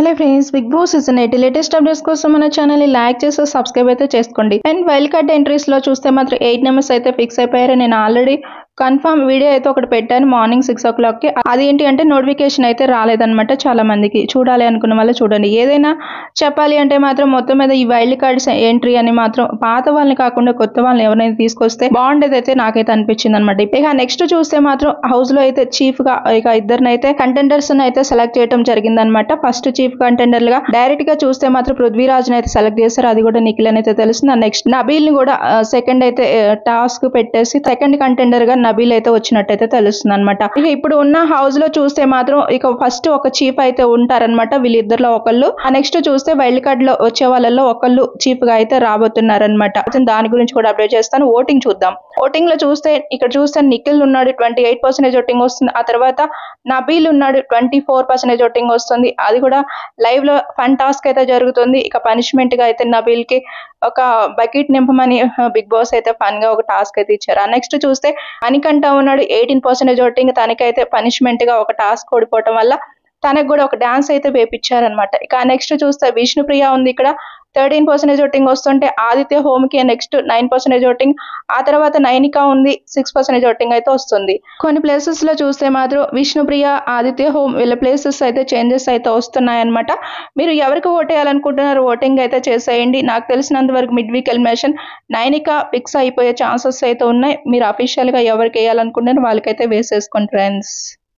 Hello friends, Bigg Boss season 8 latest updates కోసం మన channel ని లైక్ చేసి సబ్స్క్రైబ్ అయితే చేసుకోండి. అండ్ వైల్డ్ కార్డ్ ఎంట్రీస్ లో చూస్తే మాత్రం 8 మెంబర్స్ అయితే ఫిక్స్ అయిపోయారు. నేను ఆల్రెడీ కన్ఫర్మ్ వీడియో అయితే ఒకటి పెట్టాను మార్నింగ్ 6 o'clock కి. అది ఏంటి అంటే నోటిఫికేషన్ అయితే రాలేదన్నమాట. చాలా మందికి చూడాలి అనుకున్న వాళ్ళు చూడండి. ఏదైనా చెప్పాలి అంటే మాత్రం మొత్తం మీద ఈ వైల్డ్ కార్డ్స్ ఎంట్రీ అని మాత్రం పాత వాళ్ళని కాకుండా కొత్త వాళ్ళని ఎవరైనా తీసుకొస్తే బాగుండేది అయితే నాకైతే అనిపించింది అనమాట. ఇక నెక్స్ట్ చూస్తే మాత్రం హౌస్ లో అయితే చీఫ్ గా ఇక ఇద్దరినైతే కంటెండర్స్ అయితే సెలెక్ట్ చేయడం జరిగిందనమాట. ఫస్ట్ చీఫ్ కంటెండర్ గా డైరెక్ట్ గా చూస్తే మాత్రం పృథ్వీరాజ్ అయితే సెలెక్ట్ చేశారు. అది కూడా నిఖిల్ అని అయితే తెలుస్తుంది. నెక్స్ట్ నబీల్ ని కూడా సెకండ్ అయితే టాస్క్ పెట్టేసి సెకండ్ కంటెండర్ గా నబీల్ అయితే వచ్చినట్టయితే తెలుస్తుంది అనమాట. ఇక ఇప్పుడు ఉన్న హౌస్ లో చూస్తే మాత్రం ఇక ఫస్ట్ ఒక చీఫ్ అయితే ఉంటారనమాట. వీళ్ళిద్దరిలో ఒకళ్ళు. నెక్స్ట్ చూస్తే వైల్డ్ కార్డ్ లో వచ్చే వాళ్ళలో ఒకళ్ళు చీఫ్ గా అయితే రాబోతున్నారనమాట. దాని గురించి కూడా అప్డేట్ చేస్తాను. ఓటింగ్ చూద్దాం. ఓటింగ్ లో చూస్తే ఇక్కడ చూస్తే నిఖిల్ ఉన్నాడు 28% ఓటింగ్ వస్తుంది. ఆ తర్వాత నబీల్ ఉన్నాడు 24% ఓటింగ్ వస్తుంది. అది కూడా లైవ్ లో ఫన్ టాస్క్ అయితే జరుగుతుంది. ఇక పనిష్మెంట్ గా అయితే నబీల్ కి ఒక బకెట్ నింపమని బిగ్ బాస్ అయితే ఫన్ గా ఒక టాస్క్ అయితే ఇచ్చారు. నెక్స్ట్ చూస్తే అనికంట ఉన్నాడు 18% ఓటింగ్. తనకైతే పనిష్మెంట్ గా ఒక టాస్క్ ఓడిపోవటం వల్ల తనకు కూడా ఒక డాన్స్ అయితే వేపించారనమాట. ఇక నెక్స్ట్ చూస్తే విష్ణుప్రియ ఉంది ఇక్కడ 13% ఓటింగ్ వస్తుంటే ఆదిత్య హోమ్ కి నెక్స్ట్ 9% ఓటింగ్. ఆ తర్వాత నైనిక ఉంది 6% ఓటింగ్ అయితే వస్తుంది. కొన్ని ప్లేసెస్ లో చూస్తే మాత్రం విష్ణుప్రియ, ఆదిత్య హోమ్ వీళ్ళ ప్లేసెస్ అయితే చేంజెస్ అయితే వస్తున్నాయన్నమాట. మీరు ఎవరికి ఓట్ వేయాలనుకుంటున్నారు ఓటింగ్ అయితే చేసేయండి. నాకు తెలిసినంత వరకు mid week elimination Nainika fix అయిపోయే ఛాన్సెస్ అయితే ఉన్నాయి. మీరు అఫీషియల్ గా ఎవరికి వేయాలనుకుంటున్నారు వాళ్ళకైతే వేసేసుకోండి ఫ్రెండ్స్.